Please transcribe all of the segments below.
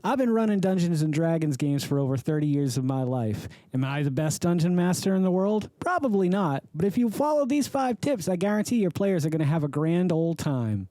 I've been running Dungeons & Dragons games for over 30 years of my life. Am I the best dungeon master in the world? Probably not. But if you follow these 5 tips, I guarantee your players are going to have a grand old time.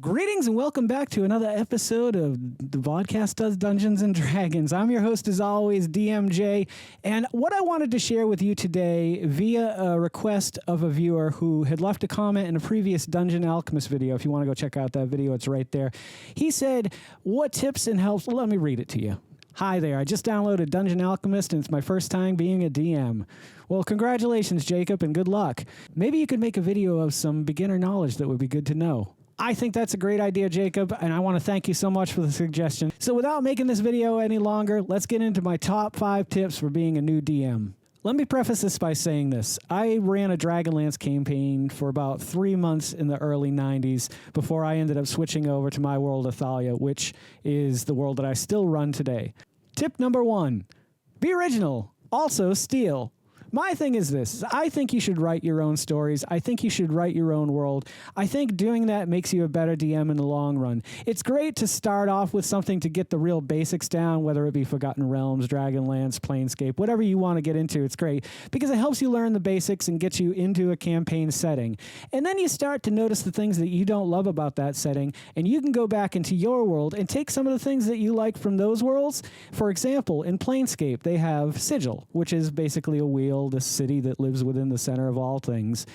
Greetings and welcome back to another episode of the Vodkast does Dungeons & Dragons. I'm your host as always, DMJ, and what I wanted to share with you today via a request of a viewer who had left a comment in a previous Dungeon Alchemist video. If you want to go check out that video, it's right there. He said, what tips and helps, let me read it to you. Hi there, I just downloaded Dungeon Alchemist and it's my first time being a DM. Well, congratulations, Jacob, and good luck. Maybe you could make a video of some beginner knowledge that would be good to know. I think that's a great idea, Jacob, and I want to thank you so much for the suggestion. So without making this video any longer, let's get into my top 5 tips for being a new DM. Let me preface this by saying this. I ran a Dragonlance campaign for about 3 months in the early 90s before I ended up switching over to my world of Thalia, which is the world that I still run today. Tip number 1, be original. Also steal. My thing is this, I think you should write your own stories. I think you should write your own world. I think doing that makes you a better DM in the long run. It's great to start off with something to get the real basics down, whether it be Forgotten Realms, Dragonlance, Planescape, whatever you want to get into, it's great, because it helps you learn the basics and gets you into a campaign setting. And then you start to notice the things that you don't love about that setting, and you can go back into your world and take some of the things that you like from those worlds. For example, in Planescape, they have Sigil, which is basically a wheel, the city that lives within the center of all things.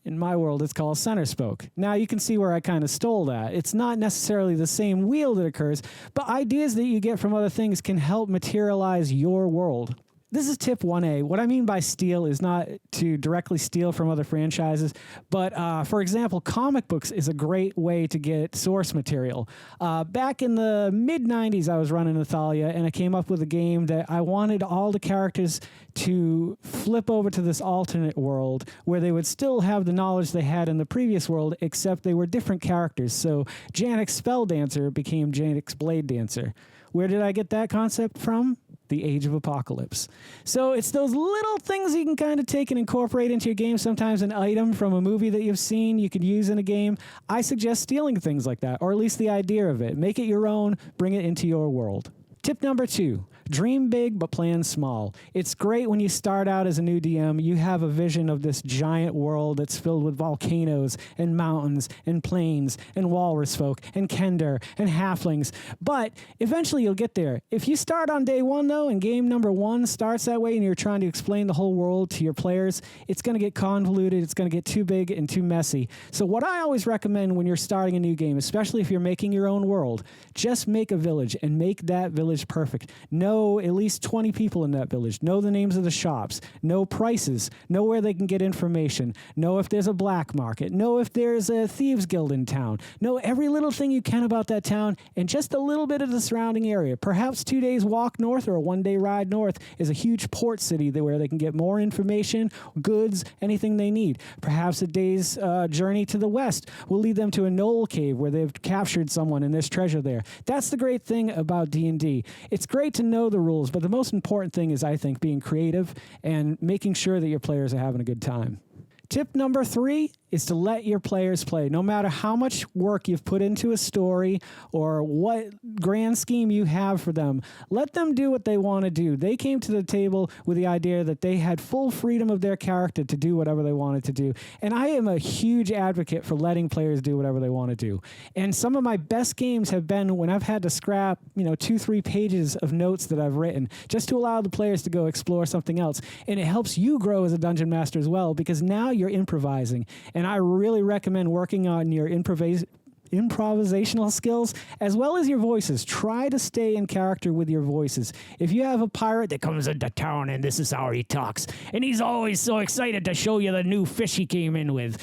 In my world, it's called Centerspoke. Now, you can see where I kind of stole that. It's not necessarily the same wheel that occurs, but ideas that you get from other things can help materialize your world. This is tip 1A. What I mean by steal is not to directly steal from other franchises, but for example, comic books is a great way to get source material. Back in the mid-90s, I was running Thalia, and I came up with a game that I wanted all the characters to flip over to this alternate world where they would still have the knowledge they had in the previous world, except they were different characters. So Janix Spelldancer became Janix Blade Dancer. Where did I get that concept from? The Age of Apocalypse. So it's those little things you can kind of take and incorporate into your game. Sometimes an item from a movie that you've seen you could use in a game. I suggest stealing things like that, or at least the idea of it. Make it your own, bring it into your world. Tip number 2, dream big but plan small. It's great when you start out as a new DM, you have a vision of this giant world that's filled with volcanoes and mountains and plains and walrus folk and kender and halflings, but eventually you'll get there. If you start on day 1 though, and game number 1 starts that way and you're trying to explain the whole world to your players, it's going to get convoluted, it's going to get too big and too messy. So what I always recommend when you're starting a new game, especially if you're making your own world, just make a village and make that village perfect. Know at least 20 people in that village. Know the names of the shops. Know prices. Know where they can get information. Know if there's a black market. Know if there's a thieves guild in town. Know every little thing you can about that town and just a little bit of the surrounding area. Perhaps 2 days walk north or a 1-day ride north is a huge port city where they can get more information, goods, anything they need. Perhaps a day's journey to the west will lead them to a knoll cave where they've captured someone and there's treasure there. That's the great thing about D&D. It's great to know the rules, but the most important thing is, I think, being creative and making sure that your players are having a good time. Tip number 3 is to let your players play. No matter how much work you've put into a story or what grand scheme you have for them, let them do what they want to do. They came to the table with the idea that they had full freedom of their character to do whatever they wanted to do. And I am a huge advocate for letting players do whatever they want to do. And some of my best games have been when I've had to scrap, 2-3 pages of notes that I've written just to allow the players to go explore something else. And it helps you grow as a dungeon master as well, because now you're improvising. And I really recommend working on your improvisational skills as well as your voices. Try to stay in character with your voices. If you have a pirate that comes into town and this is how he talks, and he's always so excited to show you the new fish he came in with,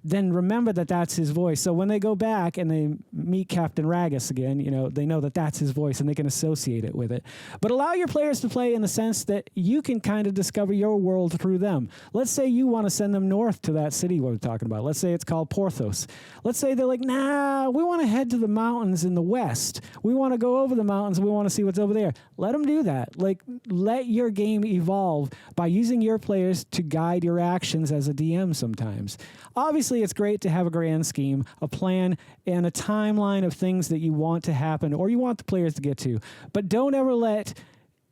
then remember that that's his voice. So when they go back and they meet Captain Ragus again, they know that that's his voice and they can associate it with it. But allow your players to play in the sense that you can kind of discover your world through them. Let's say you want to send them north to that city we're talking about. Let's say it's called Porthos. Let's say they're like, nah, we want to head to the mountains in the west. We want to go over the mountains. We want to see what's over there. Let them do that. Like, let your game evolve by using your players to guide your actions as a DM sometimes. Obviously, it's great to have a grand scheme, a plan, and a timeline of things that you want to happen or you want the players to get to. But don't ever let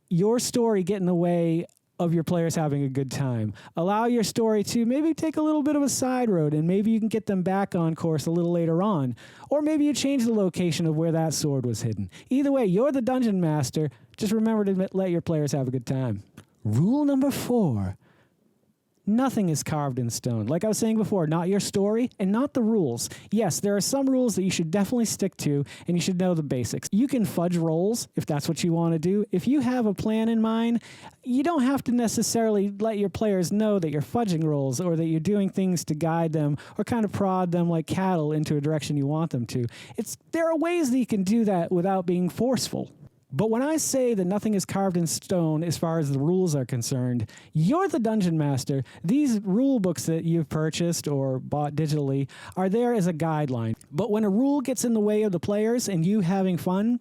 your story get in the way of your players having a good time. Allow your story to maybe take a little bit of a side road, and maybe you can get them back on course a little later on. Or maybe you change the location of where that sword was hidden. Either way, you're the dungeon master. Just remember to let your players have a good time. Rule number 4. Nothing is carved in stone. Like I was saying before, not your story and not the rules. Yes, there are some rules that you should definitely stick to, and you should know the basics. You can fudge rolls if that's what you want to do. If you have a plan in mind, you don't have to necessarily let your players know that you're fudging rolls or that you're doing things to guide them or kind of prod them like cattle into a direction you want them to. There are ways that you can do that without being forceful. But when I say that nothing is carved in stone as far as the rules are concerned, you're the dungeon master. These rule books that you've purchased or bought digitally are there as a guideline. But when a rule gets in the way of the players and you having fun,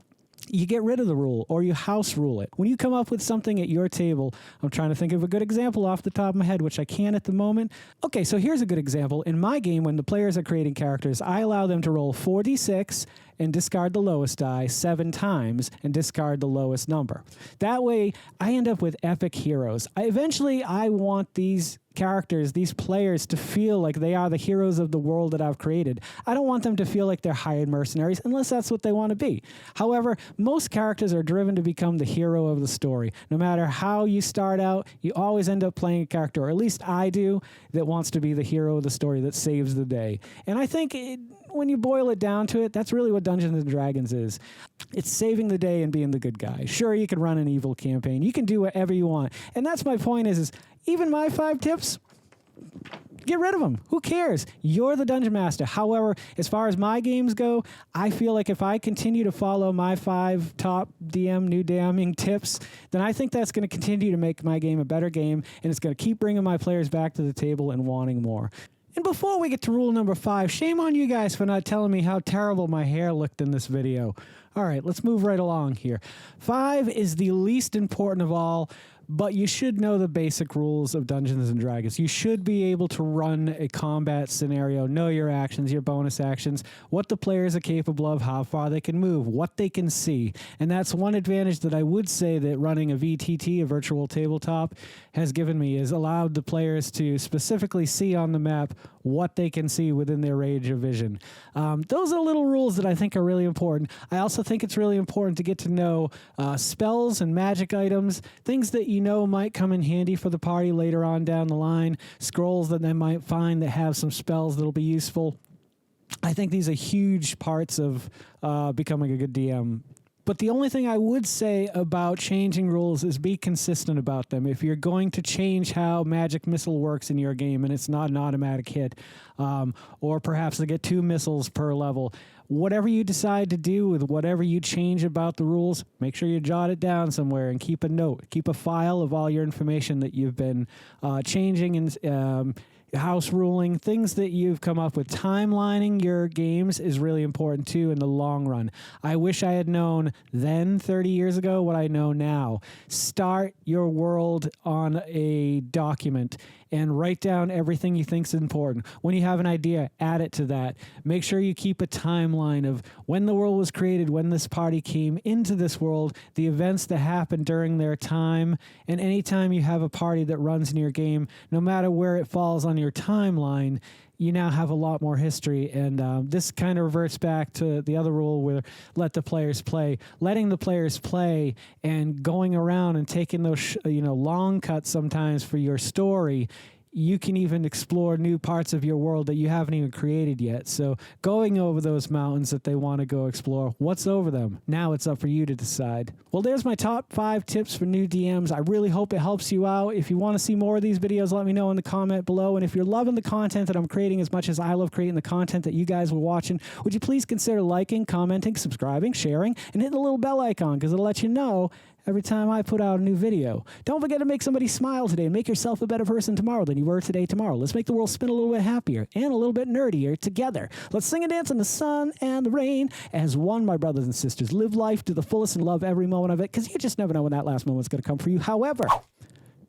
you get rid of the rule or you house rule it. When you come up with something at your table, I'm trying to think of a good example off the top of my head, which I can't at the moment. Okay, so here's a good example. In my game, when the players are creating characters, I allow them to roll 4d6 and discard the lowest die 7 times and discard the lowest number. That way, I end up with epic heroes. Eventually, I want these characters, these players, to feel like they are the heroes of the world that I've created. I don't want them to feel like they're hired mercenaries unless that's what they want to be. However, most characters are driven to become the hero of the story. No matter how you start out, you always end up playing a character, or at least I do, that wants to be the hero of the story that saves the day. And I think when you boil it down to it, that's really what Dungeons & Dragons is. It's saving the day and being the good guy. Sure, you can run an evil campaign. You can do whatever you want. And that's my point is even my 5 tips, get rid of them. Who cares? You're the dungeon master. However, as far as my games go, I feel like if I continue to follow my 5 top new DMing tips, then I think that's going to continue to make my game a better game, and it's going to keep bringing my players back to the table and wanting more. And before we get to rule number 5, shame on you guys for not telling me how terrible my hair looked in this video. All right, let's move right along here. 5 is the least important of all, but you should know the basic rules of Dungeons & Dragons. You should be able to run a combat scenario, know your actions, your bonus actions, what the players are capable of, how far they can move, what they can see. And that's one advantage that I would say that running a VTT, a virtual tabletop, has given me, is allowed the players to specifically see on the map what they can see within their range of vision. Those are little rules that I think are really important. I also think it's really important to get to know spells and magic items, things that you know might come in handy for the party later on down the line, scrolls that they might find that have some spells that'll be useful. I think these are huge parts of becoming a good DM. But the only thing I would say about changing rules is be consistent about them. If you're going to change how magic missile works in your game and it's not an automatic hit, or perhaps they get 2 missiles per level, whatever you decide to do with whatever you change about the rules, make sure you jot it down somewhere and keep a note. Keep a file of all your information that you've been changing and house ruling, things that you've come up with. Timelining your games is really important too in the long run. I wish I had known then 30 years ago what I know now. Start your world on a document and write down everything you think is important. When you have an idea, add it to that. Make sure you keep a timeline of when the world was created, when this party came into this world, the events that happened during their time, and anytime you have a party that runs in your game, no matter where it falls on your timeline, you now have a lot more history. And this kind of reverts back to the other rule where let the players play. Letting the players play and going around and taking those long cuts sometimes for your story, you can even explore new parts of your world that you haven't even created yet. So going over those mountains that they want to go explore, what's over them? Now it's up for you to decide. Well, there's my top 5 tips for new DMs. I really hope it helps you out. If you want to see more of these videos, let me know in the comment below. And if you're loving the content that I'm creating as much as I love creating the content that you guys were watching, would you please consider liking, commenting, subscribing, sharing, and hitting the little bell icon because it'll let you know every time I put out a new video. Don't forget to make somebody smile today and make yourself a better person tomorrow than you were today tomorrow. Let's make the world spin a little bit happier and a little bit nerdier together. Let's sing and dance in the sun and the rain as one, my brothers and sisters. Live life to the fullest and love every moment of it, because you just never know when that last moment's going to come for you. However,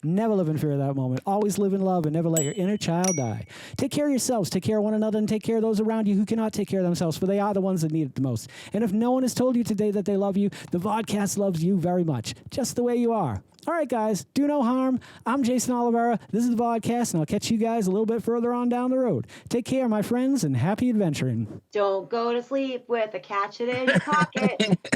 never live in fear of that moment. Always live in love and never let your inner child die. Take care of yourselves, take care of one another, and take care of those around you who cannot take care of themselves, for they are the ones that need it the most. And if no one has told you today that they love you, the Vodkast loves you very much, just the way you are. All right, guys, do no harm. I'm Geycen Oliveira. This is the Vodkast, and I'll catch you guys a little bit further on down the road. Take care, my friends, and happy adventuring. Don't go to sleep with a catch it in your pocket.